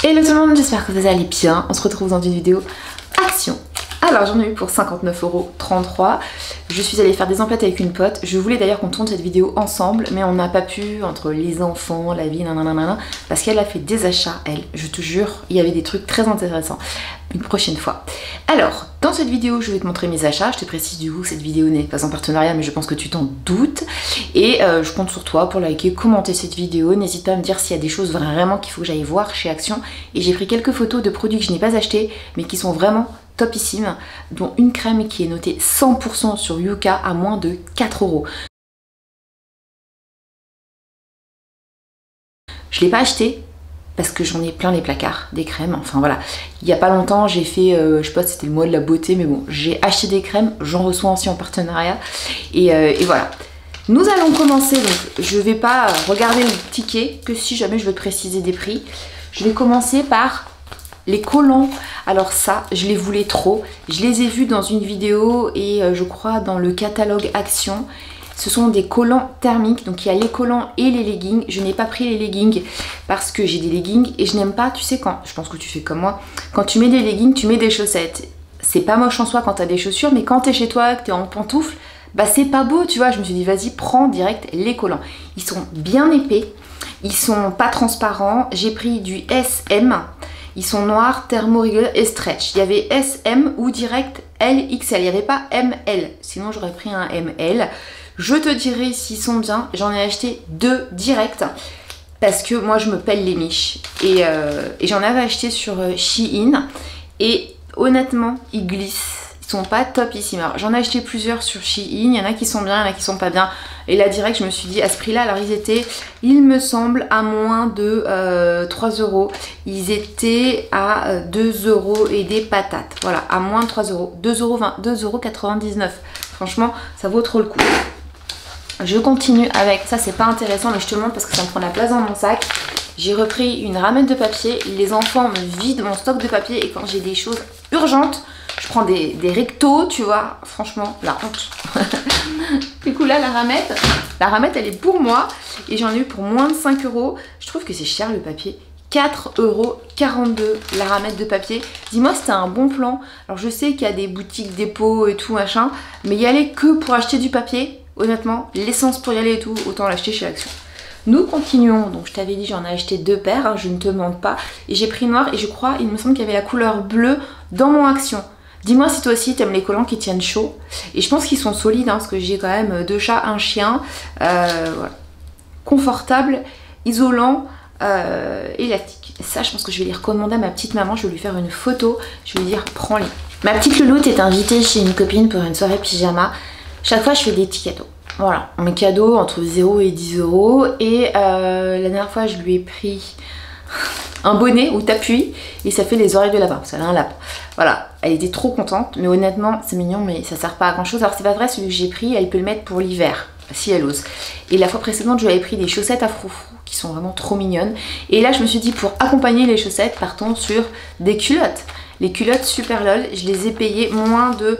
Hello tout le monde, j'espère que vous allez bien. On se retrouve dans une vidéo action. Alors j'en ai eu pour 59,33 €. Je suis allée faire des emplettes avec une pote. Je voulais d'ailleurs qu'on tourne cette vidéo ensemble, mais on n'a pas pu, entre les enfants, la vie, nanana, parce qu'elle a fait des achats, elle. Je te jure, il y avait des trucs très intéressants. Une prochaine fois. Alors, dans cette vidéo, je vais te montrer mes achats. Je te précise du coup que cette vidéo n'est pas en partenariat, mais je pense que tu t'en doutes. Et je compte sur toi pour liker, commenter cette vidéo. N'hésite pas à me dire s'il y a des choses vraiment qu'il faut que j'aille voir chez Action. Et j'ai pris quelques photos de produits que je n'ai pas achetés, mais qui sont vraiment topissimes, dont une crème qui est notée 100% sur Yuka à moins de 4 €. Je ne l'ai pas acheté parce que j'en ai plein les placards, des crèmes, enfin voilà. Il n'y a pas longtemps, j'ai fait, je sais pas si c'était le mois de la beauté, mais bon, j'ai acheté des crèmes, j'en reçois aussi en partenariat, et voilà. Nous allons commencer, donc je vais pas regarder le ticket, que si jamais je veux te préciser des prix. Je vais commencer par les collants. Alors ça, je les voulais trop. Je les ai vus dans une vidéo et je crois dans le catalogue Action. Ce sont des collants thermiques, donc il y a les collants et les leggings. Je n'ai pas pris les leggings parce que j'ai des leggings et je n'aime pas, tu sais quand, je pense que tu fais comme moi, quand tu mets des leggings, tu mets des chaussettes. C'est pas moche en soi quand tu as des chaussures, mais quand tu es chez toi, que tu es en pantoufles, bah c'est pas beau, tu vois. Je me suis dit, vas-y, prends direct les collants. Ils sont bien épais, ils sont pas transparents. J'ai pris du SM. Ils sont noirs, thermo-rigueur et stretch. Il y avait SM ou direct LXL. Il n'y avait pas ML. Sinon, j'aurais pris un ML. Je te dirai s'ils sont bien. J'en ai acheté 2 directs. Parce que moi, je me pèle les miches. Et j'en avais acheté sur Shein. Et honnêtement, ils glissent. Ils sont pas topissimes. Alors, j'en ai acheté plusieurs sur Shein. Il y en a qui sont bien, il y en a qui sont pas bien. Et là, direct, je me suis dit, à ce prix-là, alors ils étaient, il me semble, à moins de 3 €. Ils étaient à 2 € et des patates. Voilà, à moins de 3 €. 2,99 €. Franchement, ça vaut trop le coup. Je continue avec, ça c'est pas intéressant, mais je te le montre parce que ça me prend la place dans mon sac. J'ai repris une ramette de papier. Les enfants me vident mon stock de papier et quand j'ai des choses urgentes, je prends des rectos, tu vois, franchement, la honte. Du coup là, la ramette, elle est pour moi et j'en ai eu pour moins de 5 €. Je trouve que c'est cher le papier. 4,42 € la ramette de papier. Dis-moi si c'était un bon plan. Alors je sais qu'il y a des boutiques dépôts et tout machin, mais y aller que pour acheter du papier, honnêtement, l'essence pour y aller et tout, autant l'acheter chez Action. Nous continuons, donc je t'avais dit j'en ai acheté 2 paires, hein, je ne te mens pas, et j'ai pris noir et je crois, il me semble qu'il y avait la couleur bleue dans mon Action. Dis-moi si toi aussi t'aimes les collants qui tiennent chaud. Et je pense qu'ils sont solides, hein, parce que j'ai quand même 2 chats, un chien. Voilà. Confortable, isolant, élastique. Ça, je pense que je vais les recommander à ma petite maman. Je vais lui faire une photo. Je vais lui dire, prends-les. Ma petite louloute est invitée chez une copine pour une soirée pyjama. Chaque fois, je fais des petits cadeaux. Voilà, un cadeau entre 0 et 10 €. Et la dernière fois, je lui ai pris un bonnet où t'appuies et ça fait les oreilles de lapin, parce qu'elle a un lapin. Voilà, elle était trop contente, mais honnêtement c'est mignon, mais ça sert pas à grand chose. Alors c'est pas vrai, celui que j'ai pris, elle peut le mettre pour l'hiver, si elle ose. Et la fois précédente, je lui avais pris des chaussettes à froufrou qui sont vraiment trop mignonnes. Et là je me suis dit, pour accompagner les chaussettes, partons sur des culottes. Les culottes super lol, je les ai payées moins de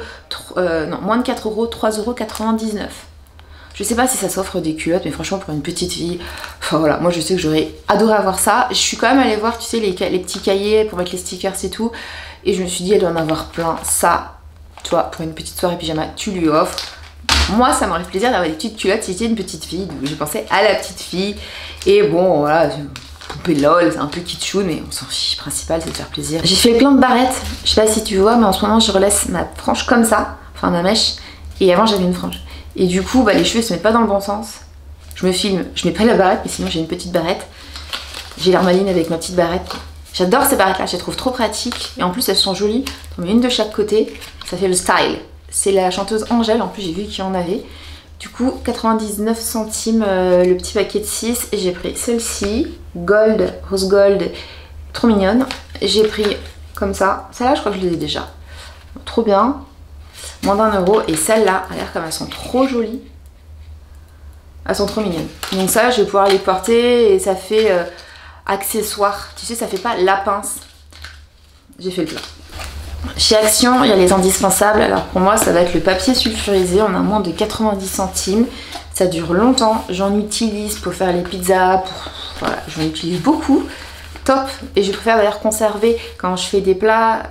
4 €, 3,99 €. Je sais pas si ça s'offre des culottes, mais franchement pour une petite fille, enfin voilà, moi je sais que j'aurais adoré avoir ça. Je suis quand même allée voir, tu sais, les petits cahiers pour mettre les stickers et tout. Et je me suis dit, elle doit en avoir plein. Ça, toi, pour une petite soirée pyjama, tu lui offres. Moi, ça m'aurait fait plaisir d'avoir des petites culottes si j'étais une petite fille. Donc j'ai pensé à la petite fille. Et bon, voilà, poupée lol, c'est un peu kitschoun, mais on s'en fiche. Le principal, c'est de faire plaisir. J'ai fait plein de barrettes. Je sais pas si tu vois, mais en ce moment, je relaisse ma frange comme ça. Enfin, ma mèche. Et avant, j'avais une frange. Et du coup, bah, les cheveux se mettent pas dans le bon sens. Je me filme, je mets pas la barrette, mais sinon j'ai une petite barrette. J'ai l'armaline avec ma petite barrette. J'adore ces barrettes là, je les trouve trop pratiques. Et en plus elles sont jolies. On met une de chaque côté, ça fait le style. C'est la chanteuse Angèle, en plus j'ai vu qu'il y en avait. Du coup, 99 centimes le petit paquet de 6. Et j'ai pris celle-ci, gold, rose gold, trop mignonne. J'ai pris comme ça. Celle-là, je crois que je les ai déjà. Trop bien. Moins d'1 €. Et celles-là, regarde comme elles sont trop jolies. Elles sont trop mignonnes. Donc ça, je vais pouvoir les porter et ça fait accessoire. Tu sais, ça fait pas la pince. J'ai fait le plein. Chez Action, il y a les indispensables. Alors pour moi, ça va être le papier sulfurisé. On a moins de 90 centimes. Ça dure longtemps. J'en utilise pour faire les pizzas. Voilà, j'en utilise beaucoup. top. Et je préfère d'ailleurs conserver quand je fais des plats,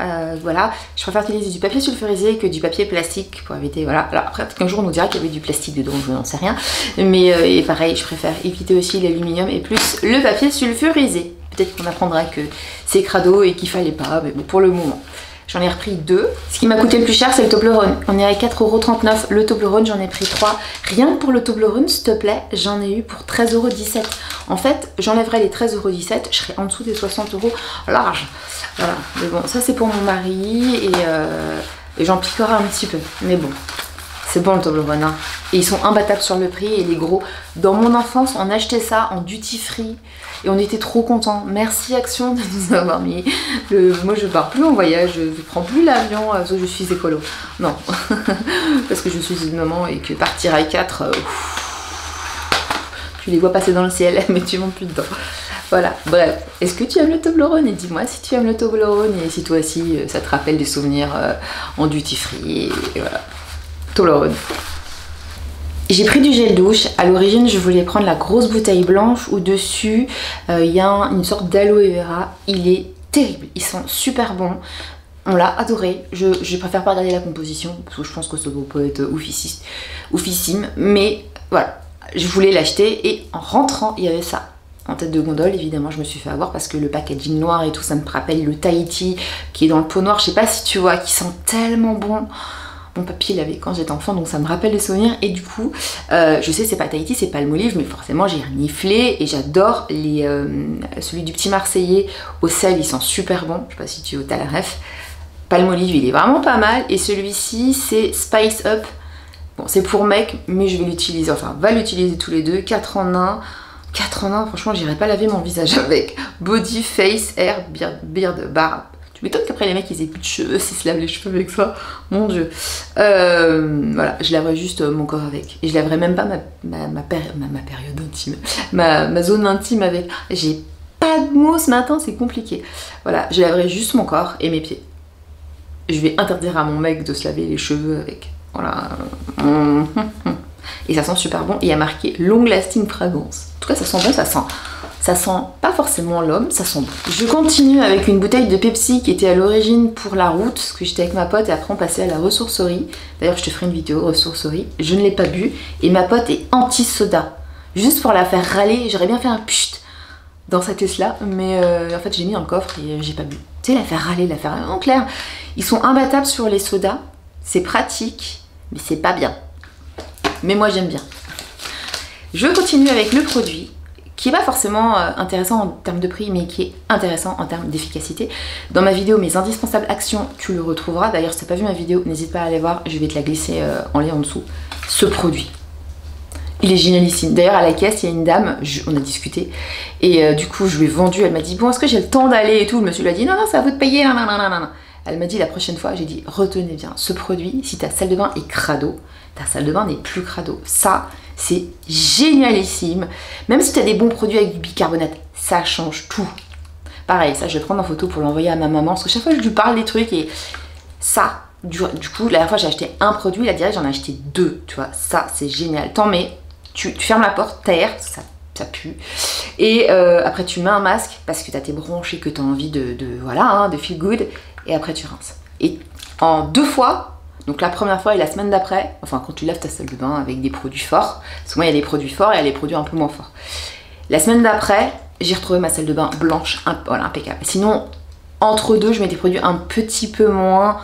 voilà, je préfère utiliser du papier sulfurisé que du papier plastique pour éviter, voilà. Alors après peut-être qu'un jour on nous dira qu'il y avait du plastique dedans, je n'en sais rien, mais et pareil, je préfère éviter aussi l'aluminium et plus le papier sulfurisé. Peut-être qu'on apprendra que c'est crado et qu'il fallait pas, mais bon, pour le moment. J'en ai repris 2. Ce qui m'a coûté le plus cher, c'est le Toblerone. On est à 4,39 €. Le Toblerone, j'en ai pris 3. Rien que pour le Toblerone, s'il te plaît, j'en ai eu pour 13,17 €. En fait, j'enlèverais les 13,17 €, je serais en dessous des 60 € large. Voilà. Mais bon, ça c'est pour mon mari et j'en piquerai un petit peu. Mais bon, c'est bon le Toblerone. Hein. Et ils sont imbattables sur le prix et les gros. Dans mon enfance, on achetait ça en duty free. Et on était trop contents. Merci Action de nous avoir mis. Moi je pars plus en voyage, je ne prends plus l'avion, sauf que je suis écolo. Non, parce que je suis une maman et que partir à 4, tu les vois passer dans le ciel, mais tu montes plus dedans. Voilà, bref. Est-ce que tu aimes le Toblerone? Et dis-moi si tu aimes le Toblerone et si toi aussi ça te rappelle des souvenirs en duty free. Et voilà, Toblerone. J'ai pris du gel douche. À l'origine, je voulais prendre la grosse bouteille blanche où dessus il y a une sorte d'aloe vera. Il est terrible. Ils sont super bons. On l'a adoré. Je préfère pas regarder la composition parce que je pense que ça doit pas être oufissime. Mais voilà, je voulais l'acheter et en rentrant, il y avait ça. En tête de gondole, évidemment, je me suis fait avoir parce que le packaging noir et tout, ça me rappelle le Tahiti qui est dans le pot noir. Je sais pas si tu vois, qui sent tellement bon. Mon papy l'avait quand j'étais enfant, donc ça me rappelle les souvenirs. Et du coup, je sais c'est pas Tahiti, c'est Palmolive, mais forcément j'ai reniflé et j'adore celui du petit Marseillais au sel, il sent super bon. Je sais pas si tu as la ref. Palmolive, il est vraiment pas mal. Et celui-ci, c'est Spice Up. Bon, c'est pour mec, mais je vais l'utiliser, enfin, on va l'utiliser tous les deux. 4 en 1. 4 en 1, franchement, j'irai pas laver mon visage avec. Body, face, hair, beard, barbe. Tu m'étonnes qu'après les mecs ils aient plus de cheveux, s'ils se lavent les cheveux avec ça, mon dieu. Voilà, je laverai juste mon corps avec. Et je laverai même pas ma période intime, ma zone intime avec. J'ai pas de mots ce matin, c'est compliqué. Voilà, je laverai juste mon corps et mes pieds. Je vais interdire à mon mec de se laver les cheveux avec. Voilà. Et ça sent super bon. Et il y a marqué Long Lasting Fragrance. En tout cas, ça sent bon, ça sent pas forcément l'homme, ça sent bon. Je continue avec une bouteille de Pepsi qui était à l'origine pour la route, parce que j'étais avec ma pote et après on passait à la ressourcerie. D'ailleurs, je te ferai une vidéo ressourcerie. Je ne l'ai pas bu et ma pote est anti-soda. Juste pour la faire râler, j'aurais bien fait un pchut dans sa Tesla, mais en fait j'ai mis dans le coffre et j'ai pas bu. Tu sais, la faire râler, la faire râler. En clair, ils sont imbattables sur les sodas, c'est pratique, mais c'est pas bien. Mais moi j'aime bien. Je continue avec le produit qui n'est pas forcément intéressant en termes de prix, mais qui est intéressant en termes d'efficacité. Dans ma vidéo Mes indispensables actions, tu le retrouveras. D'ailleurs, si tu n'as pas vu ma vidéo, n'hésite pas à aller voir, je vais te la glisser en lien en dessous. Ce produit, il est génialissime. D'ailleurs, à la caisse, il y a une dame, on a discuté, et du coup, je lui ai vendu, elle m'a dit, bon, est-ce que j'ai le temps d'aller et tout? Le monsieur lui a dit, non, non, c'est à vous de payer, non, non, non, non. Elle m'a dit la prochaine fois, j'ai dit, retenez bien, ce produit, si ta salle de bain est crado, ta salle de bain n'est plus crado. Ça, c'est génialissime. Même si tu as des bons produits avec du bicarbonate, ça change tout. Pareil, ça je vais prendre en photo pour l'envoyer à ma maman, parce que chaque fois je lui parle des trucs et ça, du coup, la dernière fois j'ai acheté un produit, la direct j'en ai acheté 2, tu vois, ça c'est génial. T'en mets, tu fermes la porte, t'aères, ça pue. Et après tu mets un masque parce que tu as tes bronches et que tu as envie voilà, hein, de feel good, et après tu rinces. Et en 2 fois, donc la première fois et la semaine d'après, enfin quand tu laves ta salle de bain avec des produits forts, souvent il y a des produits forts et il y a des produits un peu moins forts. La semaine d'après, j'ai retrouvé ma salle de bain blanche, voilà, impeccable. Sinon, entre deux, je mets des produits un petit peu moins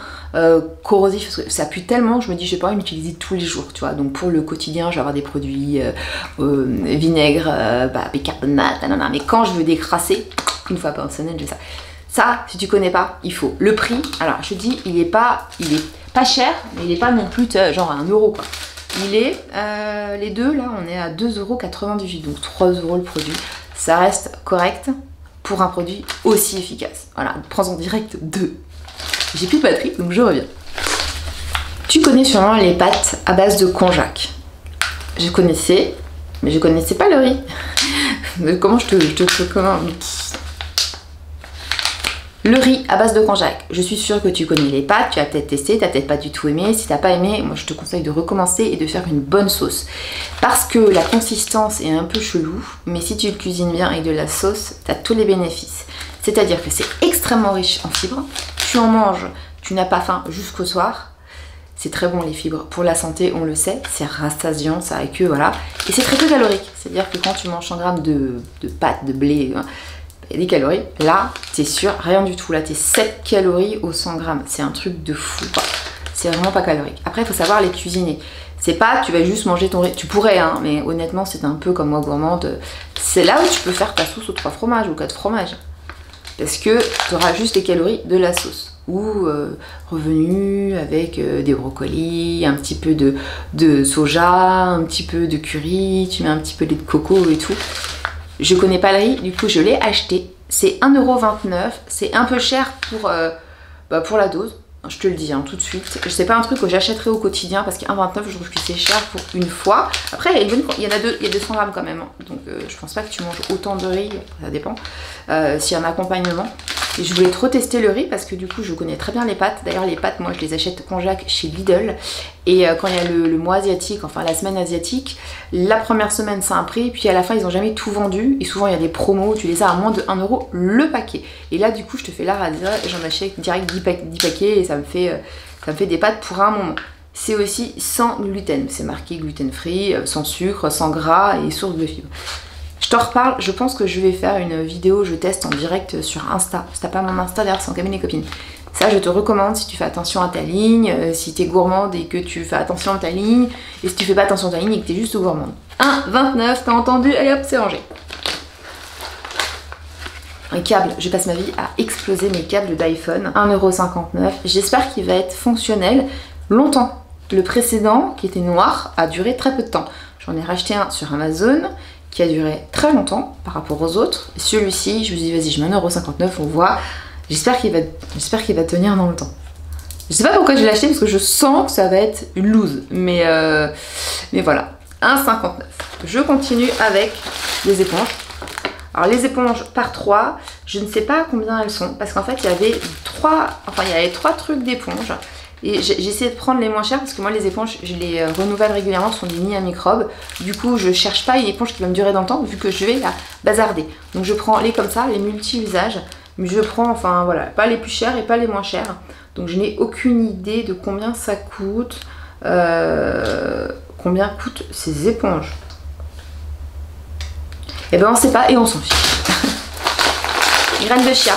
corrosifs, parce que ça pue tellement que je me dis je vais pas envie d'utiliser tous les jours, tu vois. Donc pour le quotidien, je vais avoir des produits vinaigre, bicarbonate, nanana. Mais quand je veux décrasser, une fois par semaine, j'ai ça. Ça, si tu connais pas, il faut. Le prix, alors je te dis, il est pas cher, mais il est pas non plus genre à 1 € quoi. Il est, les deux là, on est à 2,98 €, donc 3 € le produit. Ça reste correct pour un produit aussi efficace. Voilà, prends-en direct 2. J'ai plus de batterie, donc je reviens. Tu connais sûrement les pâtes à base de konjac. Je connaissais, mais je connaissais pas le riz. Comment je te comment Le riz à base de konjac, je suis sûre que tu connais les pâtes, tu as peut-être testé, tu n'as peut-être pas du tout aimé. Si tu n'as pas aimé, moi je te conseille de recommencer et de faire une bonne sauce. Parce que la consistance est un peu chelou, mais si tu le cuisines bien avec de la sauce, tu as tous les bénéfices. C'est-à-dire que c'est extrêmement riche en fibres, tu en manges, tu n'as pas faim jusqu'au soir. C'est très bon les fibres, pour la santé on le sait, c'est rassasiant, ça avec eux, voilà. Et c'est très peu calorique, c'est-à-dire que quand tu manges 100 grammes de pâtes, de blé, il y a des calories. Là, t'es sûr, rien du tout. Là, t'es 7 calories au 100 grammes. C'est un truc de fou, quoi. C'est vraiment pas calorique. Après, il faut savoir les cuisiner. C'est pas, tu vas juste manger ton riz. Tu pourrais, hein, mais honnêtement, c'est un peu comme moi, gourmande. C'est là où tu peux faire ta sauce aux 3 fromages ou 4 fromages. Parce que tu auras juste les calories de la sauce. Ou revenu avec des brocolis, un petit peu de soja, un petit peu de curry, tu mets un petit peu de lait de coco et tout. Je connais pas le riz, du coup je l'ai acheté. C'est 1,29 €, c'est un peu cher pour la dose. Je te le dis hein, tout de suite. C'est pas un truc que j'achèterais au quotidien parce qu'un 1,29 € je trouve que c'est cher pour une fois. Après il y a 200 grammes quand même. Hein. Donc je pense pas que tu manges autant de riz, ça dépend. S'il y a un accompagnement. Et je voulais trop tester le riz parce que du coup je connais très bien les pâtes. D'ailleurs les pâtes moi je les achète konjac chez Lidl. Et quand il y a le mois asiatique, enfin la semaine asiatique, la première semaine c'est un prix, puis à la fin ils ont jamais tout vendu. Et souvent il y a des promos, tu les as à moins de 1 € le paquet. Et là du coup je te fais la radia et j'en achète direct 10 paquets et ça me fait des pâtes pour un moment. C'est aussi sans gluten, c'est marqué gluten free, sans sucre, sans gras et source de fibres. Je t'en reparle, je pense que je vais faire une vidéo, je teste en direct sur Insta. Si t'as pas mon Insta, d'ailleurs c'est en Camille et copines. Ça je te recommande si tu fais attention à ta ligne, si t'es gourmande et que tu fais attention à ta ligne, et si tu fais pas attention à ta ligne et que t'es juste gourmande. 1,29 €, t'as entendu? Allez hop, c'est rangé. Un câble, je passe ma vie à exploser mes câbles d'iPhone. 1,59 €, j'espère qu'il va être fonctionnel longtemps. Le précédent, qui était noir, a duré très peu de temps. J'en ai racheté un sur Amazon, qui a duré très longtemps par rapport aux autres. Celui-ci, je me dis vas-y, je mets 1,59 €, on voit. J'espère qu'il va tenir dans le temps. Je sais pas pourquoi je l'ai acheté parce que je sens que ça va être une loose. Mais voilà, 1,59 €. Je continue avec les éponges. Alors les éponges par 3, je ne sais pas combien elles sont parce qu'en fait il y avait 3 trucs d'éponges. Et j'ai essayé de prendre les moins chers parce que moi les éponges je les renouvelle régulièrement, ce sont des nids à microbes. Du coup je cherche pas une éponge qui va me durer dans le temps vu que je vais la bazarder. Donc je prends les comme ça, les multi-usages. Mais je prends, enfin voilà, pas les plus chers et pas les moins chers. Donc je n'ai aucune idée de combien ça coûte. Combien coûtent ces éponges? Et ben on sait pas et on s'en fiche. Graines de chia.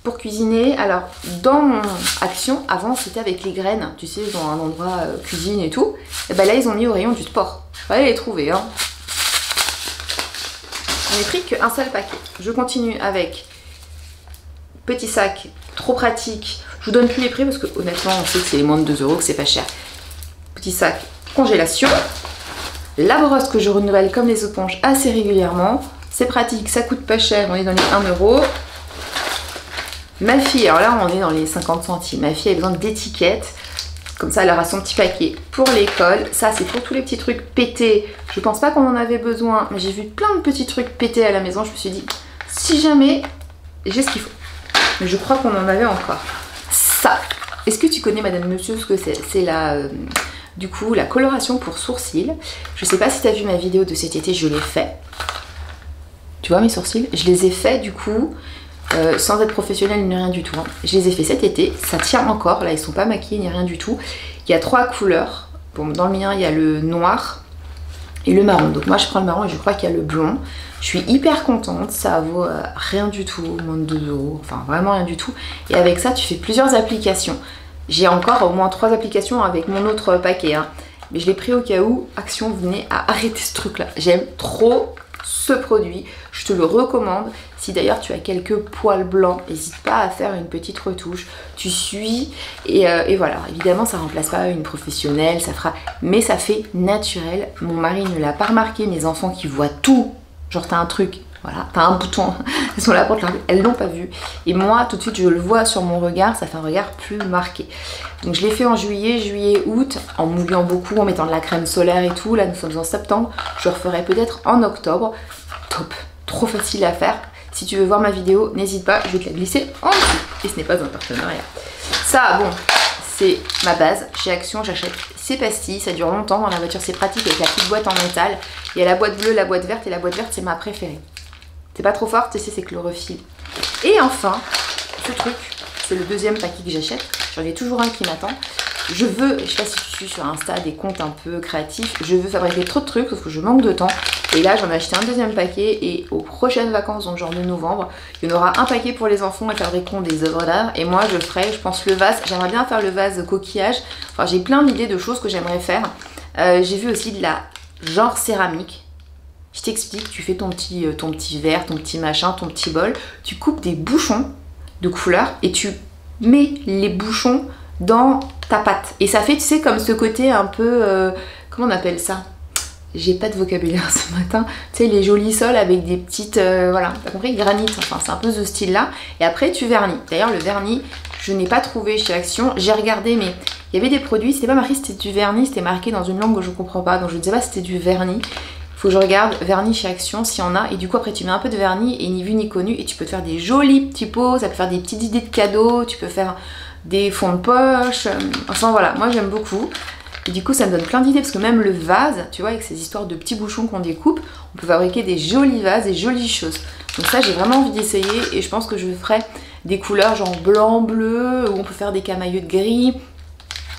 Pour cuisiner, alors dans mon Action, avant c'était avec les graines, tu sais, dans un endroit cuisine et tout. Et ben là ils ont mis au rayon du sport. Fallait les trouver, hein. On n'est pris qu'un seul paquet. Je continue avec petit sac, trop pratique. Je vous donne plus les prix parce que honnêtement on sait que c'est les moins de 2 €, que c'est pas cher. Petit sac, congélation. La brosse que je renouvelle comme les éponges assez régulièrement. C'est pratique, ça coûte pas cher, on est dans les 1 €. Ma fille, alors là on est dans les 50 centimes, ma fille a besoin d'étiquettes, comme ça elle aura son petit paquet pour l'école. Ça c'est pour tous les petits trucs pétés, je pense pas qu'on en avait besoin, mais j'ai vu plein de petits trucs pétés à la maison, je me suis dit, si jamais j'ai ce qu'il faut. Mais je crois qu'on en avait encore. Ça, est-ce que tu connais madame monsieur ce que c'est? C'est du coup la coloration pour sourcils. Je sais pas si tu as vu ma vidéo de cet été, je l'ai fait. Tu vois mes sourcils? Je les ai faits du coup. Sans être professionnelle ni rien du tout. Hein. Je les ai fait cet été, ça tient encore, là ils sont pas maquillés ni rien du tout. Il y a 3 couleurs, bon, dans le mien il y a le noir et le marron. Donc moi je prends le marron et je crois qu'il y a le blond. Je suis hyper contente, ça vaut rien du tout, moins de 2 €, enfin vraiment rien du tout. Et avec ça tu fais plusieurs applications. J'ai encore au moins 3 applications avec mon autre paquet. Hein. Mais je l'ai pris au cas où Action venait à arrêter ce truc là. J'aime trop ce produit, je te le recommande. Si d'ailleurs tu as quelques poils blancs, n'hésite pas à faire une petite retouche, tu suis et voilà. Évidemment ça remplace pas une professionnelle, ça fera, mais ça fait naturel. Mon mari ne l'a pas remarqué, mes enfants qui voient tout, genre t'as un truc, voilà, t'as un bouton, elles sont là pour te l'enlever, elles l'ont pas vu. Et moi tout de suite je le vois sur mon regard, ça fait un regard plus marqué. Donc je l'ai fait en juillet, août, en mouillant beaucoup, en mettant de la crème solaire et tout. Là nous sommes en septembre, je le referai peut-être en octobre. Top, trop facile à faire. Si tu veux voir ma vidéo, n'hésite pas, je vais te la glisser en dessous. Et ce n'est pas un partenariat. Ça, bon, c'est ma base. Chez Action, j'achète ces pastilles. Ça dure longtemps dans la voiture, c'est pratique avec la petite boîte en métal. Il y a la boîte bleue, la boîte verte. Et la boîte verte, c'est ma préférée. C'est pas trop fort, tu sais, c'est chlorophylle. Et enfin, ce truc, c'est le deuxième paquet que j'achète. J'en ai toujours un qui m'attend. Je veux, je sais pas si tu suis sur Insta des comptes un peu créatifs, je veux fabriquer trop de trucs parce que je manque de temps. Et là, j'en ai acheté un deuxième paquet et aux prochaines vacances, donc genre de novembre, il y en aura un paquet pour les enfants et fabriqueront des œuvres d'art. Et moi, je ferai, je pense, le vase. J'aimerais bien faire le vase coquillage. Enfin, j'ai plein d'idées de choses que j'aimerais faire. J'ai vu aussi de la genre céramique. Je t'explique, tu fais ton petit verre, ton petit machin, ton petit bol. Tu coupes des bouchons de couleur et tu mets les bouchons dans ta pâte. Et ça fait, tu sais, comme ce côté un peu... comment on appelle ça? J'ai pas de vocabulaire ce matin. Tu sais, les jolis sols avec des petites... voilà, t'as compris? Granit. Enfin, c'est un peu ce style-là. Et après, tu vernis. D'ailleurs, le vernis, je n'ai pas trouvé chez Action. J'ai regardé, mais il y avait des produits. C'était pas marqué c'était du vernis. C'était marqué dans une langue que je comprends pas. Donc, je ne sais pas si c'était du vernis. Faut que je regarde vernis chez Action s'il y en a. Et du coup, après, tu mets un peu de vernis et ni vu ni connu. Et tu peux te faire des jolis petits pots. Ça peut faire des petites idées de cadeaux. Tu peux faire des fonds de poche. Enfin, voilà. Moi, j'aime beaucoup. Et du coup, ça me donne plein d'idées. Parce que même le vase, tu vois, avec ces histoires de petits bouchons qu'on découpe, on peut fabriquer des jolis vases et jolies choses. Donc ça, j'ai vraiment envie d'essayer. Et je pense que je ferai des couleurs genre blanc, bleu. Ou on peut faire des camaïeux de gris.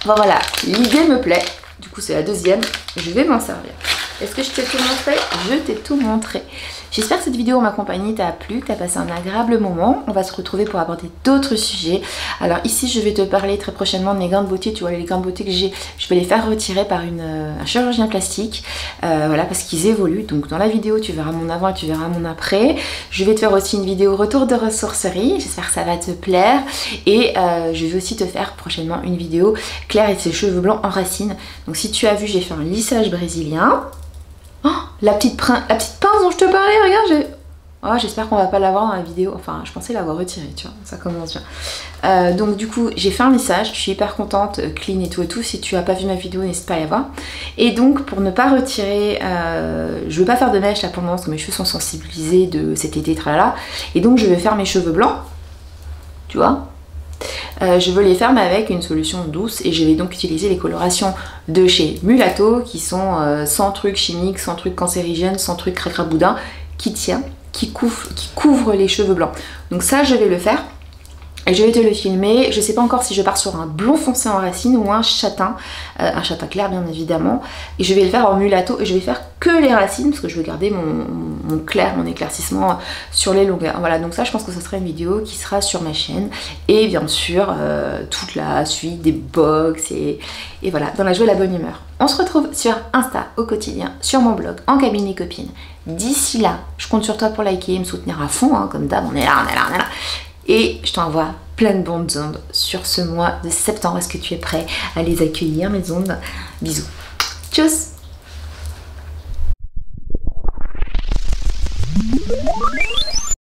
Enfin, voilà. L'idée me plaît. Du coup, c'est la deuxième. Je vais m'en servir. Est-ce que je t'ai tout montré? Je t'ai tout montré. J'espère que cette vidéo en ma compagnie t'a plu, que t'as passé un agréable moment. On va se retrouver pour aborder d'autres sujets. Alors ici, je vais te parler très prochainement de mes gants de beauté. Tu vois, les gants de beauté que j'ai, je vais les faire retirer par un chirurgien plastique. Voilà, parce qu'ils évoluent. Donc dans la vidéo, tu verras mon avant et tu verras mon après. Je vais te faire aussi une vidéo retour de ressourcerie. J'espère que ça va te plaire. Et je vais aussi te faire prochainement une vidéo Claire et ses cheveux blancs en racines. Donc si tu as vu, j'ai fait un lissage brésilien. Oh, la petite pince dont je te parlais, regarde, oh, j'espère qu'on va pas l'avoir dans la vidéo. Enfin, je pensais l'avoir retirée, tu vois, ça commence bien. Donc du coup, j'ai fait un lissage, je suis hyper contente, clean et tout et tout. Si tu as pas vu ma vidéo, n'hésite pas à la voir. Et donc, pour ne pas retirer, je veux pas faire de mèche là pour le moment, parce que mes cheveux sont sensibilisés de cet été, tralala. Et donc, je vais faire mes cheveux blancs, tu vois. Je veux les faire mais avec une solution douce et je vais donc utiliser les colorations de chez Mulato qui sont sans trucs chimiques, sans trucs cancérigènes, sans trucs cracraboudin, qui tient, qui couvre les cheveux blancs. Donc ça je vais le faire et je vais te le filmer. Je sais pas encore si je pars sur un blond foncé en racine ou un châtain clair bien évidemment. Et je vais le faire en Mulato et je vais faire que les racines parce que je veux garder mon clair, mon éclaircissement sur les longueurs. Voilà, donc ça je pense que ce sera une vidéo qui sera sur ma chaîne. Et bien sûr, toute la suite des box et voilà, dans la joie et la bonne humeur. On se retrouve sur Insta au quotidien, sur mon blog, en cabinet copine. D'ici là, je compte sur toi pour liker et me soutenir à fond, hein, comme d'hab, on est là, on est là, on est là. Et je t'envoie plein de bonnes ondes sur ce mois de septembre. Est-ce que tu es prêt à les accueillir, mes ondes? Bisous. Tchuss.